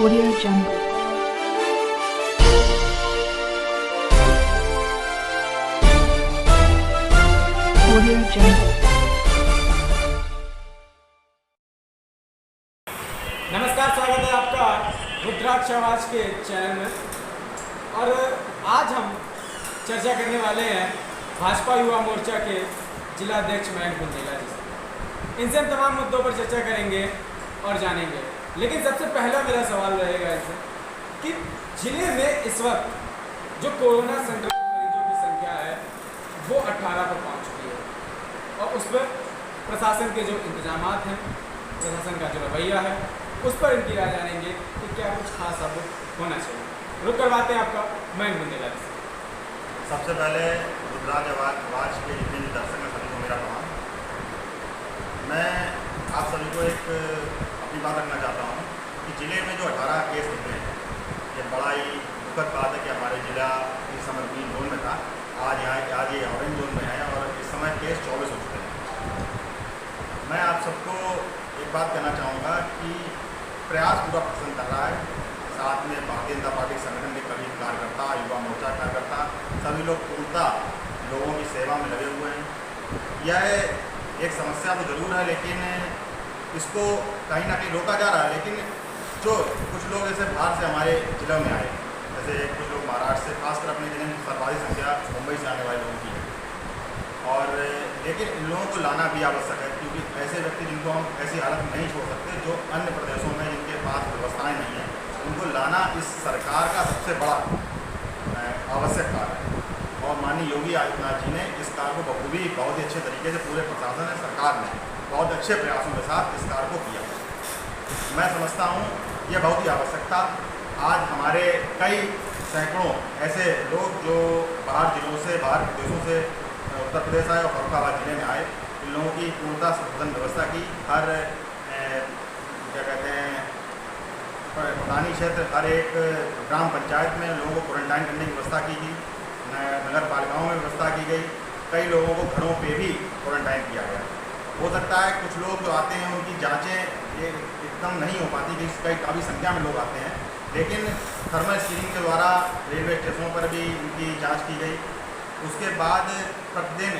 Audio Jungle. Audio Jungle. नमस्कार, स्वागत है आपका रुद्राक्ष आवाज के चैनल में। और आज हम चर्चा करने वाले हैं भाजपा युवा मोर्चा के जिला अध्यक्ष मयंक बुंदेला जी से। इनसे हम तमाम मुद्दों पर चर्चा करेंगे और जानेंगे। लेकिन सबसे पहला मेरा सवाल रहेगा इनसे कि जिले में इस वक्त जो कोरोना संक्रमित मरीजों की संख्या है वो 18 पर पहुंच चुकी है और उस पर प्रशासन के जो इंतजाम हैं, प्रशासन का जो रवैया है, उस पर इनकी राय जानेंगे कि क्या कुछ खास अब होना चाहिए। रुक करवाते हैं आपका मयंक बुंदेला से। सबसे पहले रुद्राक्ष आवाज के जितने भी दर्शक हैं सभी को मेरा प्रणाम। मैं आप सभी को एक अपनी बात रखना चाहता हूँ कि ज़िले में जो 18 केस निकले हैं, ये बड़ा ही दुखद बात है कि हमारे ज़िला इस समय ग्रीन जोन में था, आज ये ऑरेंज जोन में है और इस समय केस 24 हो चुके हैं। मैं आप सबको एक बात कहना चाहूँगा कि प्रयास पूरा प्रशासन कर रहा है, साथ में भारतीय जनता पार्टी संगठन के कई कार्यकर्ता, युवा मोर्चा कार्यकर्ता, सभी लोग पूर्णतः लोगों की सेवा में लगे हुए हैं। यह एक समस्या तो जरूर है, लेकिन इसको कहीं ना कहीं रोका जा रहा है। लेकिन जो कुछ लोग ऐसे बाहर से हमारे जिलों में आए, जैसे कुछ लोग महाराष्ट्र से, खासकर अपने जिले में सर्वाधिक संख्या मुंबई से आने वाले लोगों की है, और लेकिन इन लोगों को लाना भी आवश्यक है, क्योंकि ऐसे व्यक्ति जिनको हम ऐसी हालत में नहीं छोड़ सकते, जो अन्य प्रदेशों में जिनके पास व्यवस्थाएं नहीं हैं, उनको लाना इस सरकार का सबसे बड़ा आवश्यक कार्य है। और माननीय योगी आदित्यनाथ जी ने इस कार्य को बखूबी बहुत ही अच्छे तरीके से पूरे प्रशासन ने, सरकार ने बहुत अच्छे प्रयासों के साथ इस कार्य को किया। मैं समझता हूँ यह बहुत ही आवश्यक था। आज हमारे कई सैकड़ों ऐसे लोग जो बाहर जिलों से, बाहर प्रदेशों से उत्तर प्रदेश आए और फर्रुखाबाद जिले में आए, इन लोगों की पूर्णतः संशोधन व्यवस्था की। हर क्या कहते हैं, प्रधानी क्षेत्र, हर एक ग्राम पंचायत में लोगों को क्वारंटाइन करने की व्यवस्था की गई, नगर पालिकाओं में व्यवस्था की गई, कई लोगों को घरों पे भी क्वारंटाइन किया गया। हो सकता है कुछ लोग जो आते हैं उनकी जांचें ये एकदम नहीं हो पाती, कि कई काफ़ी संख्या में लोग आते हैं, लेकिन थर्मल स्क्रीनिंग के द्वारा रेलवे स्टेशनों पर भी इनकी जांच की गई। उसके बाद प्रतिदिन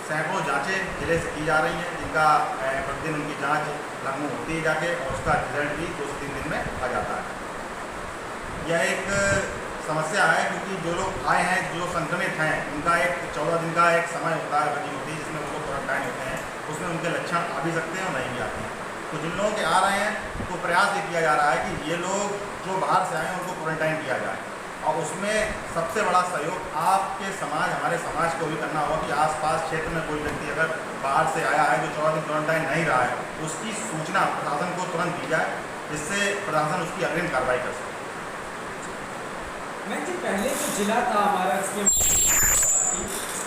सैकड़ों जांचें जिले से की जा रही हैं, जिनका प्रतिदिन उनकी जांच लखनऊ होती है जाके, और उसका रिजल्ट भी 2 से 3 दिन में आ जाता है। यह एक समस्या है, क्योंकि जो लोग आए हैं, जो संक्रमित हैं, उनका एक 14 दिन का एक समय होता है, अवधि होती है, जिसमें वो लोग क्वारंटाइन होते हैं। उसमें उनके लक्षण आ भी सकते हैं और नहीं भी आते हैं। तो जिन लोगों के आ रहे हैं, तो प्रयास ये किया जा रहा है कि ये लोग जो बाहर से आए हैं उनको क्वारंटाइन किया जाए, और उसमें सबसे बड़ा सहयोग आपके समाज, हमारे समाज को भी करना होगा कि आसपास क्षेत्र में कोई व्यक्ति अगर बाहर से आया है जो 14 दिन क्वारंटाइन नहीं रहा है, उसकी सूचना प्रशासन को तुरंत दी जाए, जिससे प्रशासन उसकी अग्रिम कार्रवाई कर सके। मैं जी पहले जो जिला था हमारा,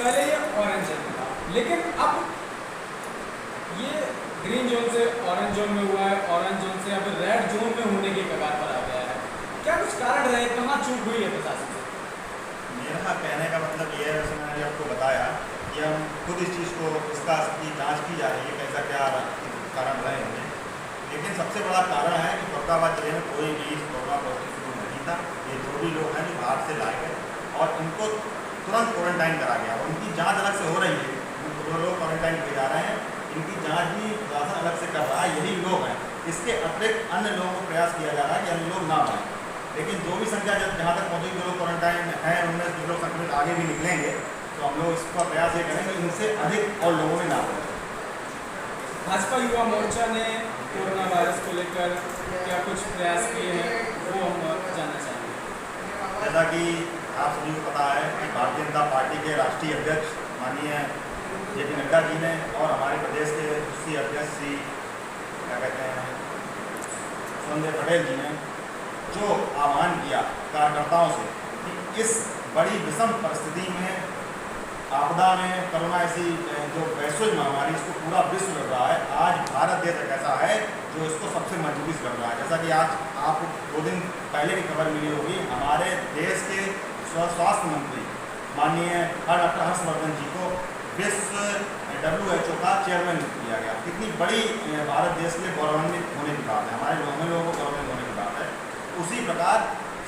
पहले ये ऑरेंज जोन था, लेकिन अब ये ग्रीन जोन से ऑरेंज जोन में हुआ है, ऑरेंज जोन से अब रेड जोन में होने की कगार पर आ गया है। क्या कुछ कारण रहे, कहाँ चूक हुई है प्रशासन से? मेरा कहने का मतलब ये है, जैसे मैंने आपको बताया कि हम खुद इस चीज़ को, इसका की जांच की जा रही है, कैसा क्या कारण रहे होंगे। लेकिन सबसे बड़ा कारण है कि फर्रुखाबाद जिले में कोई भी कोरोना पॉजिटिव नहीं था। ये जो भी लोग हैं जो बाहर से लाए गए और उनको तुरंत क्वारंटाइन करा गया, और उनकी जाँच अलग से हो रही है। जो लोग क्वारंटाइन किए जा रहे हैं, इनकी जांच भी प्रशासन अलग से कर रहा है, यही लोग हैं। इसके अतिरिक्त अन्य लोगों को प्रयास किया जा रहा है कि अन्य लोग ना आएँ, लेकिन जो भी संख्या जहाँ तक पहुँचेगी, जो लोग क्वारंटाइन हैं, उनमें जो लोग संक्रमित आगे भी निकलेंगे, तो हम लोग इसका प्रयास ये करेंगे इनसे अधिक और लोगों में ना पहुँचे। भाजपा युवा मोर्चा ने कोरोना वायरस को लेकर क्या कुछ प्रयास किए हैं, वो हम जानना चाहेंगे। जैसा कि आप सभी को पता है कि भारतीय जनता पार्टी के राष्ट्रीय अध्यक्ष माननीय JP नड्डा जी ने और हमारे प्रदेश के दूसरी अध्यक्ष श्री क्या कहते हैं संजय पटेल जी ने जो आह्वान किया कार्यकर्ताओं से कि इस बड़ी विषम परिस्थिति में, आपदा में, कोरोना ऐसी जो वैश्विक महामारी, इसको पूरा विश्व लड़ रहा है, आज भारत देश एक ऐसा है जो इसको सबसे मजबूती से लड़ रहा है। जैसा कि आज आपको 2 दिन पहले की खबर मिली होगी, हमारे देश के स्वास्थ्य मंत्री माननीय डॉक्टर हर्षवर्धन जी को विश्व WHO का चेयरमैन किया गया। कितनी बड़ी भारत देश के लिए गौरवान्वित होने की बात है, हमारे लोगों को गौरवान्वित होने की बात है। उसी प्रकार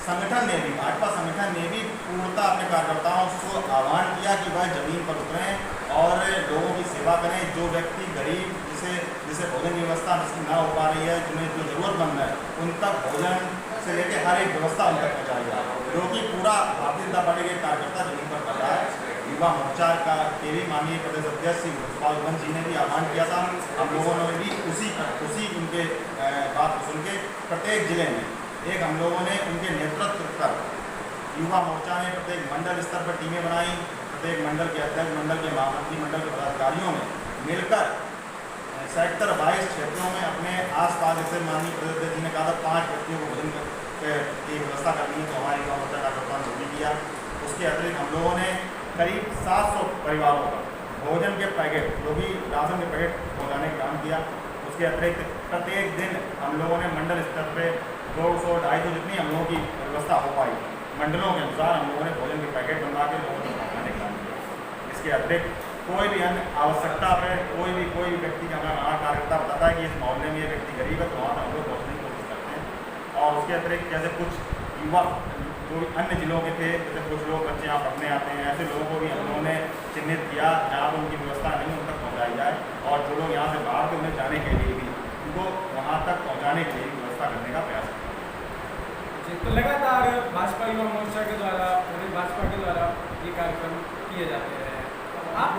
संगठन ने भी, भाजपा संगठन ने भी पूर्णतः अपने कार्यकर्ताओं को आह्वान किया कि वह जमीन पर उतरें और लोगों की सेवा करें। जो व्यक्ति गरीब, जिसे भोजन की व्यवस्था जिसकी ना हो पा रही है, जिन्हें जो ज़रूरतमंद है, उन तक भोजन से लेकर हर एक व्यवस्था उन तक पहुँचाई जाए, जो कि पूरा भारतीय जनता पार्टी के कार्यकर्ता जमीन पर कर रहा है। युवा मोर्चा का के भी माननीय प्रदेश अध्यक्ष श्री गोपाल जी ने भी आह्वान किया था। हम लोगों ने भी उसी उनके बात को सुन के प्रत्येक जिले में एक हम लोगों ने उनके नेतृत्व पर युवा मोर्चा ने प्रत्येक मंडल स्तर पर टीमें बनाई। प्रत्येक मंडल के अध्यक्ष, मंडल के महामंत्री, मंडल के पदाधिकारियों ने मिलकर सेक्टर 22 क्षेत्रों में अपने आसपास, जैसे माननीय प्रदेश अध्यक्ष जी ने कहा था 5 व्यक्तियों को भोजन की व्यवस्था करनी है, तो हमारे युवा मोर्चा कार्यकर्ताओं ने भी किया। उसके अतिरिक्त हम लोगों ने करीब 700 परिवारों पर भोजन के पैकेट, जो भी राशन के पैकेट पहुँचाने का काम किया। उसके अतिरिक्त प्रत्येक दिन हम लोगों ने मंडल स्तर पर 200-250 जितनी हम लोगों की व्यवस्था हो पाई, मंडलों के अनुसार हम लोगों ने भोजन के पैकेट बनवा के लोगों को पहुँचाने का काम किया। इसके अतिरिक्त कोई भी अन्य आवश्यकता पर कोई भी व्यक्ति का हमारा कार्यकर्ता बताता है कि इस मोहल्ले में ये व्यक्ति गरीब है, तो वहाँ हम लोग पहुँचने की कोशिश करते हैं। और उसके अतिरिक्त जैसे कुछ युवा जो अन्य जिलों के थे, जैसे कुछ लोग बच्चे यहाँ पढ़ने आते हैं, ऐसे लोगों को भी हम लोगों ने चिन्हित किया जहाँ पर उनकी व्यवस्था नहीं उन तक पहुँचाई जाए, और जो लोग यहाँ से बाहर थे उन्हें जाने के लिए भी उनको वहाँ तक पहुँचाने के लिए व्यवस्था करने का प्रयास किया। तो लगातार भाजपा युवा मोर्चा के द्वारा, भाजपा के द्वारा ये कार्यक्रम किए जाते हैं। आप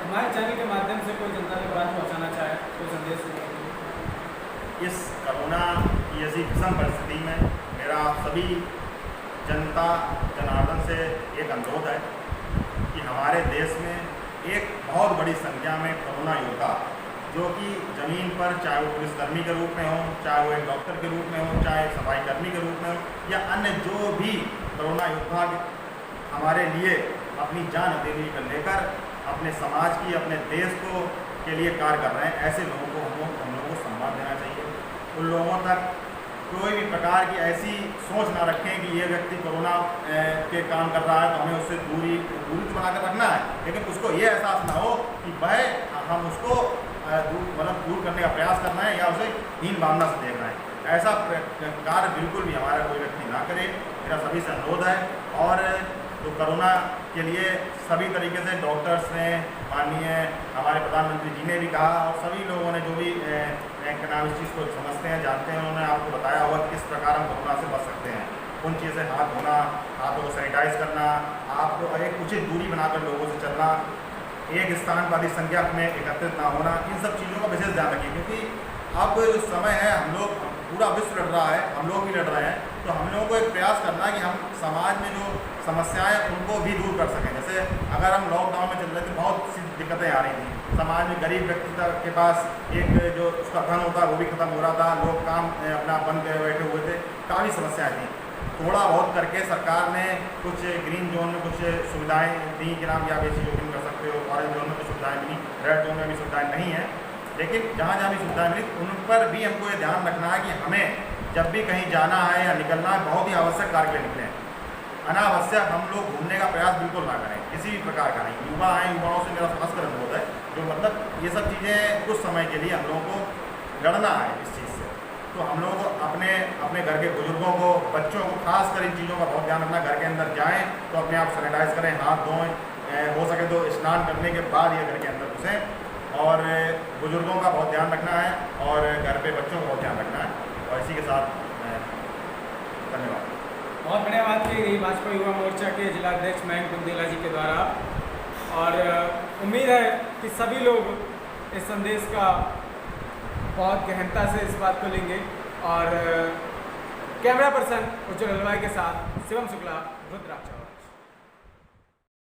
हमारे चैनल के माध्यम से कोई जनता को बात पहुँचाना चाहे, कोई संदेश दें? इस कोरोना की ऐसी विषम परिस्थिति में मेरा सभी जनता जनार्दन से एक अनुरोध है कि हमारे देश में एक बहुत बड़ी संख्या में कोरोना योद्धा, जो कि ज़मीन पर, चाहे वो पुलिसकर्मी के रूप में हो, चाहे वो एक डॉक्टर के रूप में हो, चाहे एक सफाई कर्मी के रूप में हो, या अन्य जो भी कोरोना योद्धा हमारे लिए अपनी जान हथेली पर लेकर अपने समाज की, अपने देश को के लिए कार्य कर रहे हैं, ऐसे लोगों को हम लोगों को सम्मान देना चाहिए। उन लोगों तक कोई भी प्रकार की ऐसी सोच ना रखें कि ये व्यक्ति कोरोना के काम कर रहा है तो हमें उससे दूरी तो बनाकर रखना है, लेकिन उसको ये एहसास ना हो कि वह हम उसको दूर करने का प्रयास करना है या उसे हीन भावना से देखना है। ऐसा कार्य बिल्कुल भी हमारा कोई व्यक्ति ना करे, मेरा सभी से अनुरोध है। और तो कोरोना के लिए सभी तरीके से डॉक्टर्स ने, माननीय हमारे प्रधानमंत्री जी ने भी कहा, और सभी लोगों ने जो भी इस चीज़ को समझते हैं, जानते हैं, उन्होंने आपको बताया होगा किस प्रकार हम कोरोना से बच सकते हैं। उन चीज़ से हाथ धोना, हाथों को सैनिटाइज करना, आपको एक उचित दूरी बनाकर लोगों से चलना, एक स्थान पर अधिक संख्या में एकत्रित ना होना, इन सब चीज़ों का विशेष ध्यान रखिए। क्योंकि अब जो समय है, हम लोग, पूरा विश्व लड़ रहा है, हम लोग भी लड़ रहे हैं, तो हम लोगों को एक प्रयास करना है कि हम समाज में जो समस्याएं उनको भी दूर कर सकें। जैसे अगर हम लॉकडाउन में चल रहे थे, बहुत सी दिक्कतें आ रही थी समाज में, गरीब व्यक्ति के पास एक जो उसका धन होता है वो भी खत्म हो रहा था, लोग काम अपना बंद कर बैठे हुए थे, काफ़ी समस्याएं थी। थोड़ा बहुत करके सरकार ने कुछ ग्रीन जोन में कुछ सुविधाएँ दी कि नाम या बेसी जोखिम कर सकते हो, ऑरेंज जोन में कुछ सुविधाएँ मिली, रेड जोन में भी सुविधाएँ नहीं हैं, लेकिन जहाँ जहाँ भी सुविधाएँ मिली उन पर भी हमको ये ध्यान रखना है कि हमें जब भी कहीं जाना है या निकलना है, बहुत ही आवश्यक कार्य के निकलें। अनावश्यक हम लोग घूमने का प्रयास बिल्कुल ना करें, किसी भी प्रकार का नहीं। युवा हैं, युवाओं से मेरा खासकर अनुरोध है, जो मतलब ये सब चीज़ें कुछ समय के लिए हम लोगों को लड़ना है इस चीज़ से, तो हम लोगों को अपने घर के बुजुर्गों को, बच्चों को खासकर इन चीज़ों का बहुत ध्यान रखना। घर के अंदर जाएँ तो अपने आप सैनिटाइज करें, हाथ धोएँ, हो सके तो स्नान करने के बाद ये घर के अंदर घुसें, और बुजुर्गों का बहुत ध्यान रखना है, और घर पे बच्चों का बहुत ध्यान रखना है। और इसी के साथ धन्यवाद। बहुत बढ़िया बात की गई भाजपा युवा मोर्चा के जिलाध्यक्ष मयंक कुंदेला जी के द्वारा, और उम्मीद है कि सभी लोग इस संदेश का बहुत गहनता से इस बात को लेंगे। और कैमरा पर्सन उज्जवल हलवाई के साथ शिवम शुक्ला, रुद्राक्ष।